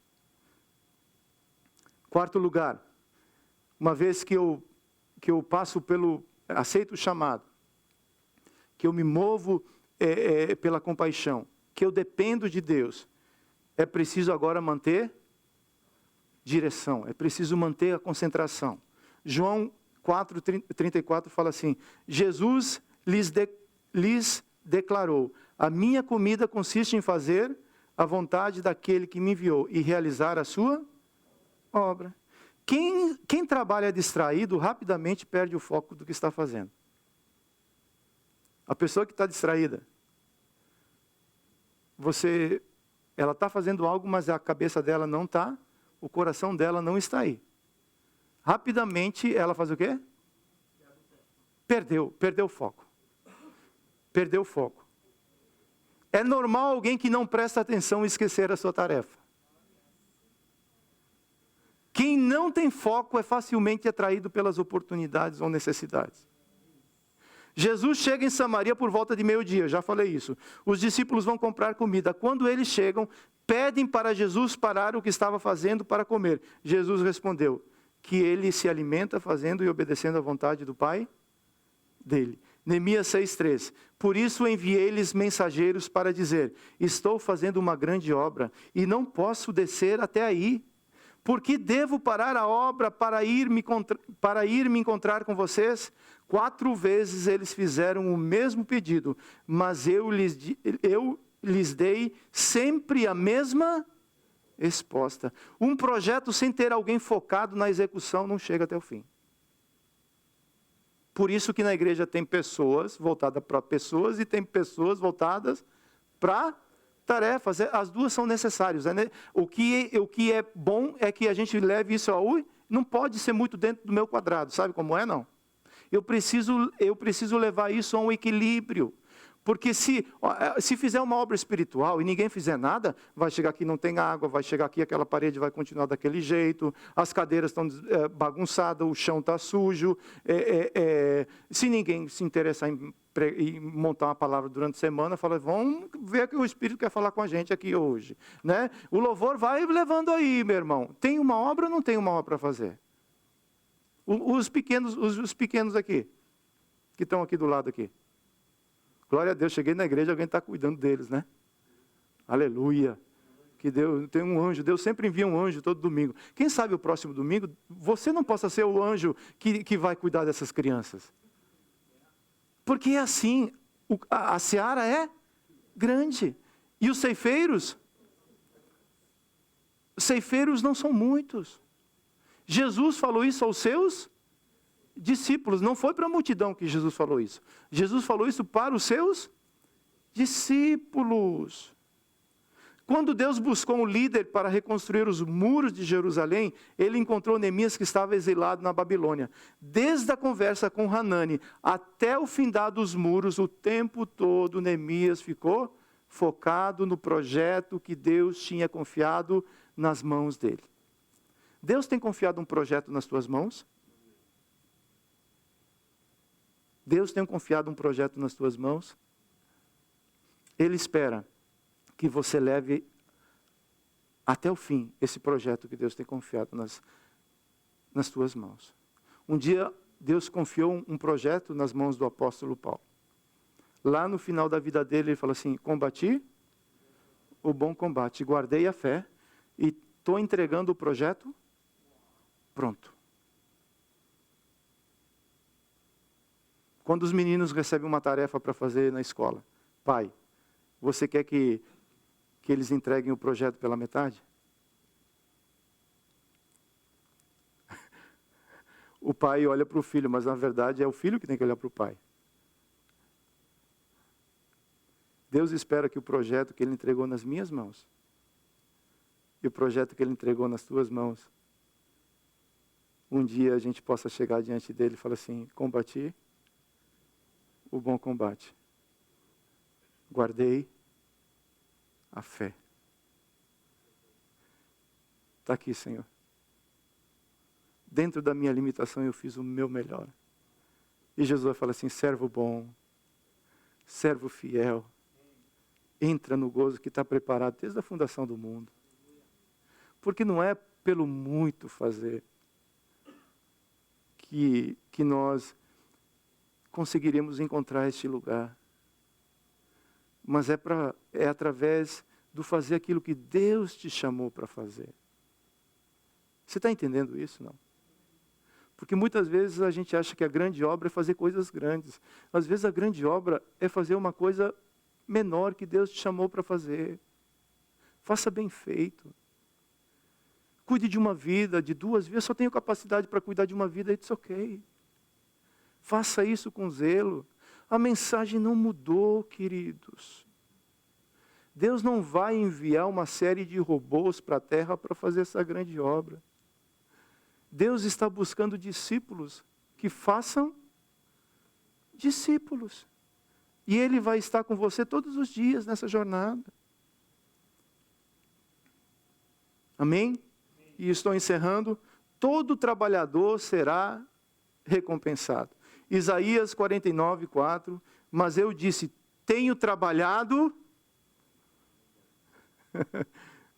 Quarto lugar, uma vez que eu aceito o chamado, que eu me movo pela compaixão, que eu dependo de Deus, é preciso agora manter direção, é preciso manter a concentração. João 4:34 fala assim: Jesus lhes declarou: a minha comida consiste em fazer a vontade daquele que me enviou e realizar a sua obra. Quem trabalha distraído rapidamente perde o foco do que está fazendo. A pessoa que está distraída, ela está fazendo algo, mas a cabeça dela não está, o coração dela não está aí. Rapidamente ela faz o quê? Perdeu o foco. Perdeu o foco. É normal alguém que não presta atenção esquecer a sua tarefa. Quem não tem foco é facilmente atraído pelas oportunidades ou necessidades. Jesus chega em Samaria por volta de meio-dia, já falei isso. Os discípulos vão comprar comida. Quando eles chegam, pedem para Jesus parar o que estava fazendo para comer. Jesus respondeu que ele se alimenta fazendo e obedecendo à vontade do Pai dele. Neemias 6:3. Por isso enviei-lhes mensageiros para dizer: estou fazendo uma grande obra e não posso descer até aí. Por que devo parar a obra para ir me encontrar com vocês? 4 vezes eles fizeram o mesmo pedido, mas eu lhes dei sempre a mesma resposta. Um projeto sem ter alguém focado na execução não chega até o fim. Por isso que na igreja tem pessoas voltadas para pessoas e tem pessoas voltadas para tarefas. As duas são necessárias. O que é bom é que a gente leve isso não pode ser muito dentro do meu quadrado. Sabe como é, não? Eu preciso levar isso a um equilíbrio. Porque se fizer uma obra espiritual e ninguém fizer nada, vai chegar aqui não tem água, vai chegar aqui aquela parede vai continuar daquele jeito, as cadeiras estão bagunçadas, o chão está sujo. Se ninguém se interessar em montar uma palavra durante a semana, fala, vamos ver que o Espírito quer falar com a gente aqui hoje. Né? O louvor vai levando aí, meu irmão. Tem uma obra ou não tem uma obra para fazer? Os pequenos aqui, que estão aqui do lado aqui. Glória a Deus, cheguei na igreja, alguém está cuidando deles, né? Aleluia. Que Deus tem um anjo, Deus sempre envia um anjo todo domingo. Quem sabe o próximo domingo, você não possa ser o anjo que vai cuidar dessas crianças. Porque é assim, a seara é grande. E os ceifeiros não são muitos. Jesus falou isso aos seus discípulos, não foi para a multidão que Jesus falou isso. Jesus falou isso para os seus discípulos. Quando Deus buscou um líder para reconstruir os muros de Jerusalém, ele encontrou Neemias que estava exilado na Babilônia. Desde a conversa com Hanani até o findar dos muros, o tempo todo Neemias ficou focado no projeto que Deus tinha confiado nas mãos dele. Deus tem confiado um projeto nas tuas mãos? Deus tem confiado um projeto nas tuas mãos? Ele espera que você leve até o fim esse projeto que Deus tem confiado nas tuas mãos. Um dia, Deus confiou um projeto nas mãos do apóstolo Paulo. Lá no final da vida dele, ele falou assim, combati o bom combate, guardei a fé e estou entregando o projeto pronto. Quando os meninos recebem uma tarefa para fazer na escola, pai, você quer que eles entreguem o projeto pela metade? O pai olha para o filho, mas na verdade é o filho que tem que olhar para o pai. Deus espera que o projeto que ele entregou nas minhas mãos e o projeto que ele entregou nas tuas mãos, um dia a gente possa chegar diante dele e falar assim, combati o bom combate. Guardei a fé. Está aqui, Senhor. Dentro da minha limitação eu fiz o meu melhor. E Jesus vai falar assim, servo bom, servo fiel. entra no gozo que está preparado desde a fundação do mundo. Porque não é pelo muito fazer que nós conseguiremos encontrar este lugar. Mas é através do fazer aquilo que Deus te chamou para fazer. Você está entendendo isso, não? Porque muitas vezes a gente acha que a grande obra é fazer coisas grandes. Às vezes a grande obra é fazer uma coisa menor que Deus te chamou para fazer. Faça bem feito. Cuide de uma vida, de 2 vidas. Eu só tenho capacidade para cuidar de uma vida, it's ok. Faça isso com zelo. A mensagem não mudou, queridos. Deus não vai enviar uma série de robôs para a terra para fazer essa grande obra. Deus está buscando discípulos que façam discípulos. E Ele vai estar com você todos os dias nessa jornada. Amém? E estou encerrando. Todo trabalhador será recompensado. Isaías 49, 4. Mas eu disse, tenho trabalhado...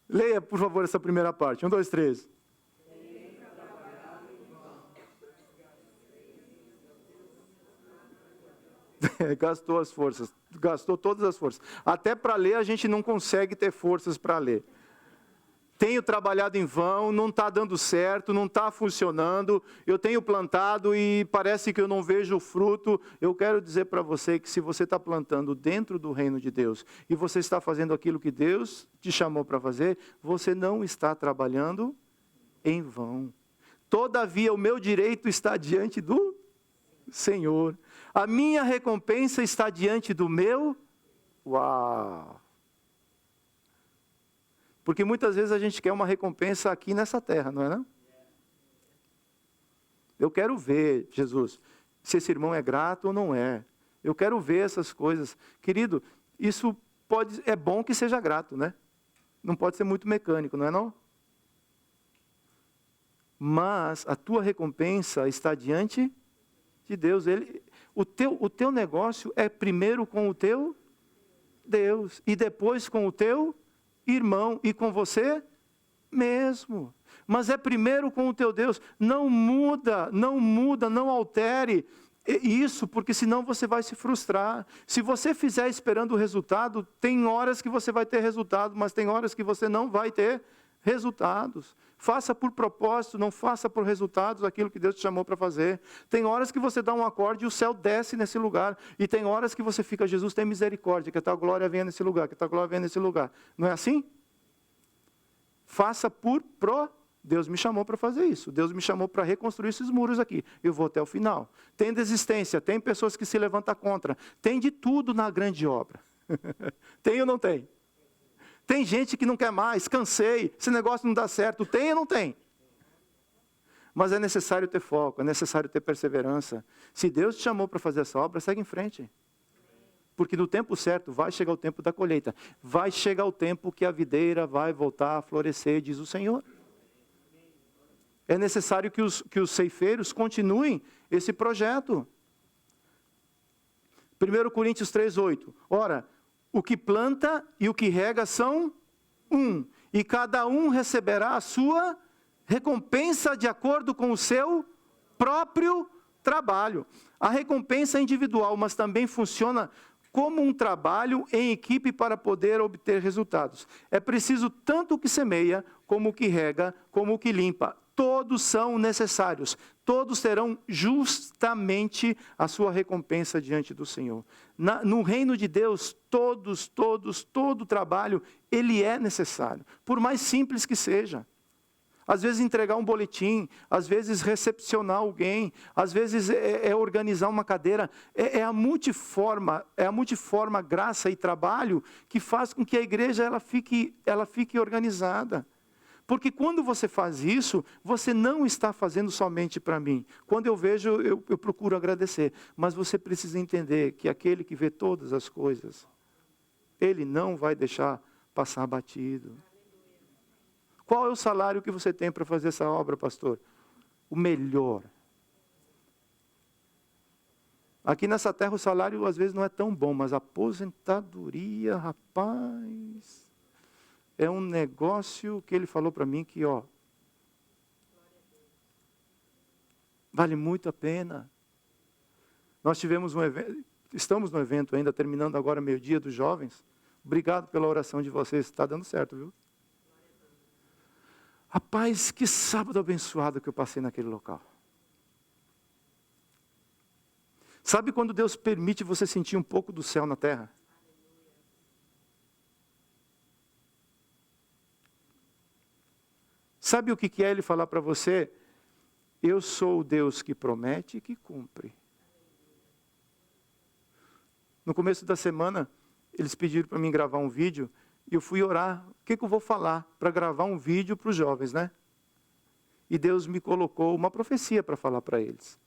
Leia, por favor, essa primeira parte. 1, 2, 3. Gastou as forças. Gastou todas as forças. Até para ler a gente não consegue ter forças para ler. Tenho trabalhado em vão, não está dando certo, não está funcionando, eu tenho plantado e parece que eu não vejo fruto. Eu quero dizer para você que se você está plantando dentro do reino de Deus e você está fazendo aquilo que Deus te chamou para fazer, você não está trabalhando em vão. Todavia o meu direito está diante do Senhor. A minha recompensa está diante do meu... Uau! Porque muitas vezes a gente quer uma recompensa aqui nessa terra, não é não? Eu quero ver, Jesus, se esse irmão é grato ou não é. Eu quero ver essas coisas. Querido, isso é bom que seja grato, né? Não pode ser muito mecânico, não é não? Mas a tua recompensa está diante de Deus. O teu negócio é primeiro com o teu Deus e depois com o teu irmão e com você mesmo. Mas é primeiro com o teu Deus. Não muda, não altere isso, porque senão você vai se frustrar. Se você fizer esperando o resultado, tem horas que você vai ter resultado, mas tem horas que você não vai ter resultados. Faça por propósito, não faça por resultados aquilo que Deus te chamou para fazer. Tem horas que você dá um acorde e o céu desce nesse lugar. E tem horas que você fica, Jesus, tem misericórdia, que a tua glória venha nesse lugar, que a tua glória venha nesse lugar. Não é assim? Faça por Deus me chamou para fazer isso. Deus me chamou para reconstruir esses muros aqui. Eu vou até o final. Tem desistência, tem pessoas que se levantam contra. Tem de tudo na grande obra. Tem ou não tem? Tem gente que não quer mais, cansei, esse negócio não dá certo. Tem ou não tem? Mas é necessário ter foco, é necessário ter perseverança. Se Deus te chamou para fazer essa obra, segue em frente. Porque no tempo certo vai chegar o tempo da colheita. Vai chegar o tempo que a videira vai voltar a florescer, diz o Senhor. É necessário que os ceifeiros continuem esse projeto. 1 Coríntios 3:8. Ora, o que planta e o que rega são um, e cada um receberá a sua recompensa de acordo com o seu próprio trabalho. A recompensa é individual, mas também funciona como um trabalho em equipe para poder obter resultados. É preciso tanto o que semeia, como o que rega, como o que limpa. Todos são necessários. Todos terão justamente a sua recompensa diante do Senhor. No reino de Deus, todo trabalho, ele é necessário. Por mais simples que seja. Às vezes entregar um boletim, às vezes recepcionar alguém, às vezes é organizar uma cadeira. É a multiforma graça e trabalho que faz com que a igreja ela fique organizada. Porque quando você faz isso, você não está fazendo somente para mim. Quando eu vejo, eu procuro agradecer. Mas você precisa entender que aquele que vê todas as coisas, ele não vai deixar passar batido. Qual é o salário que você tem para fazer essa obra, pastor? O melhor. Aqui nessa terra o salário às vezes não é tão bom, mas a aposentadoria, rapaz, é um negócio que ele falou para mim que, vale muito a pena. Nós tivemos um evento, estamos no evento ainda, terminando agora meio-dia dos jovens. Obrigado pela oração de vocês, está dando certo, viu? Rapaz, que sábado abençoado que eu passei naquele local. Sabe quando Deus permite você sentir um pouco do céu na terra? Sabe o que é Ele falar para você? Eu sou o Deus que promete e que cumpre. No começo da semana, eles pediram para mim gravar um vídeo, e eu fui orar. O que eu vou falar para gravar um vídeo para os jovens, né? E Deus me colocou uma profecia para falar para eles.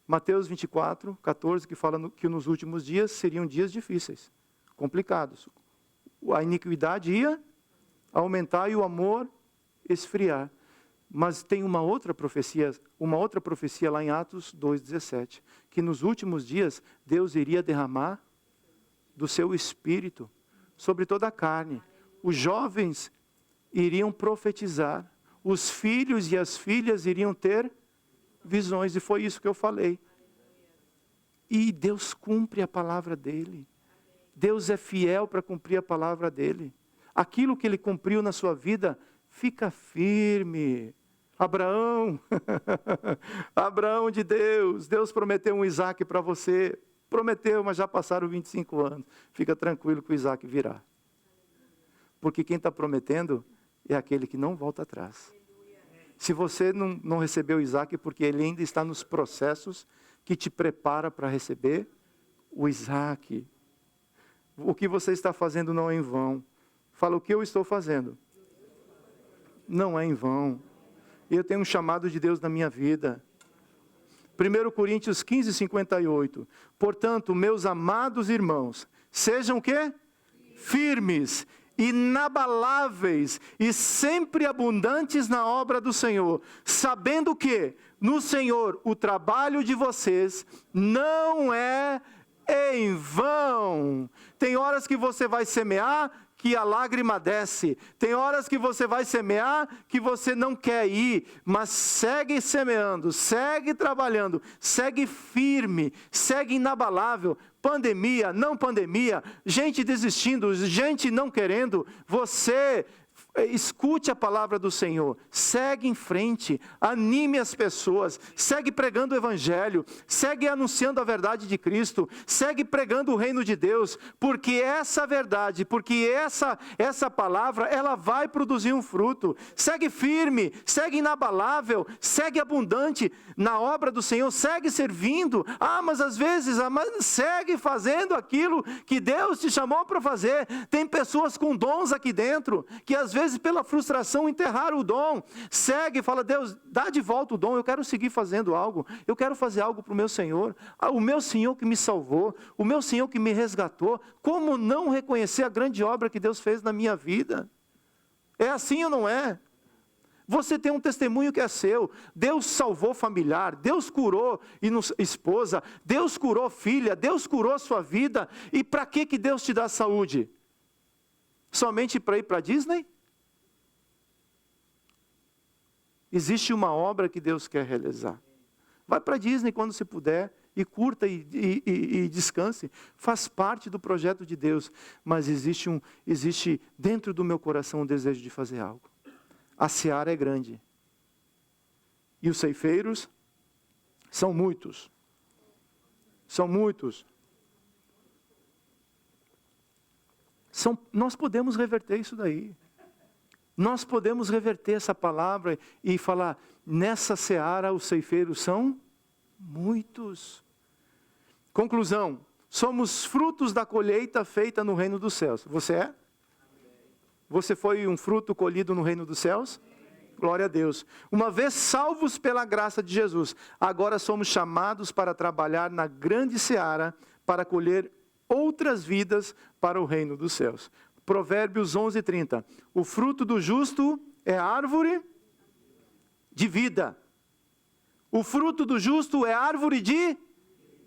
Mateus 24, 14, que fala que nos últimos dias seriam dias difíceis, complicados. A iniquidade ia aumentar e o amor esfriar. Mas tem uma outra profecia lá em Atos 2,17, que nos últimos dias Deus iria derramar do seu Espírito sobre toda a carne. Os jovens iriam profetizar, os filhos e as filhas iriam ter visões, e foi isso que eu falei. E Deus cumpre a palavra dele. Deus é fiel para cumprir a palavra dele. Aquilo que ele cumpriu na sua vida, fica firme. Abraão, Abraão de Deus, Deus prometeu um Isaac para você. Prometeu, mas já passaram 25 anos. Fica tranquilo que o Isaac virá. Porque quem está prometendo é aquele que não volta atrás. Se você não recebeu Isaac, é porque ele ainda está nos processos que te prepara para receber o Isaac. O que você está fazendo não é em vão. Fala, o que eu estou fazendo? Não é em vão. Eu tenho um chamado de Deus na minha vida. 1 Coríntios 15, 58. Portanto, meus amados irmãos, sejam o quê? Firmes, inabaláveis e sempre abundantes na obra do Senhor, sabendo que no Senhor o trabalho de vocês não é em vão. Tem horas que você vai semear, que a lágrima desce. Tem horas que você vai semear, que você não quer ir, mas segue semeando, segue trabalhando, segue firme, segue inabalável. Pandemia, não pandemia, gente desistindo, gente não querendo, você escute a palavra do Senhor, segue em frente, anime as pessoas, segue pregando o Evangelho, segue anunciando a verdade de Cristo, segue pregando o reino de Deus, porque essa verdade, porque essa palavra, ela vai produzir um fruto. Segue firme, segue inabalável, segue abundante na obra do Senhor, segue servindo. Mas às vezes, segue fazendo aquilo que Deus te chamou para fazer. Tem pessoas com dons aqui dentro, que às vezes pela frustração enterraram o dom. Segue, fala, Deus, dá de volta o dom, eu quero seguir fazendo algo, eu quero fazer algo para o meu Senhor. O meu Senhor que me salvou, o meu Senhor que me resgatou. Como não reconhecer a grande obra que Deus fez na minha vida? É assim ou não é? Você tem um testemunho que é seu. Deus salvou familiar, Deus curou esposa, Deus curou filha, Deus curou a sua vida. E para que Deus te dá saúde? Somente para ir para a Disney? Existe uma obra que Deus quer realizar. Vai para a Disney quando você puder, e curta e descanse. Faz parte do projeto de Deus. Mas existe dentro do meu coração um desejo de fazer algo. A seara é grande. E os ceifeiros são muitos. São muitos. Nós podemos reverter isso daí. Nós podemos reverter essa palavra e falar, nessa seara os ceifeiros são muitos. Conclusão, somos frutos da colheita feita no reino dos céus. Você é? Você foi um fruto colhido no reino dos céus? Glória a Deus. Uma vez salvos pela graça de Jesus, agora somos chamados para trabalhar na grande seara, para colher outras vidas para o reino dos céus. Provérbios 11:30. O fruto do justo é árvore de vida. O fruto do justo é árvore de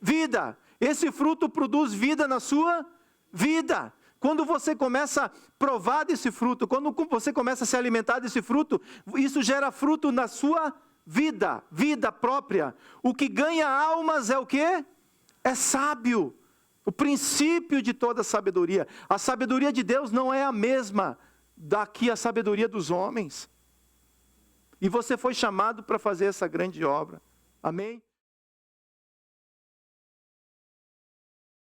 Vida. Esse fruto produz vida na sua vida. Quando você começa a provar desse fruto, quando você começa a se alimentar desse fruto, isso gera fruto na sua vida, vida própria. O que ganha almas é o quê? É sábio. O princípio de toda sabedoria. A sabedoria de Deus não é a mesma daqui a sabedoria dos homens. E você foi chamado para fazer essa grande obra. Amém?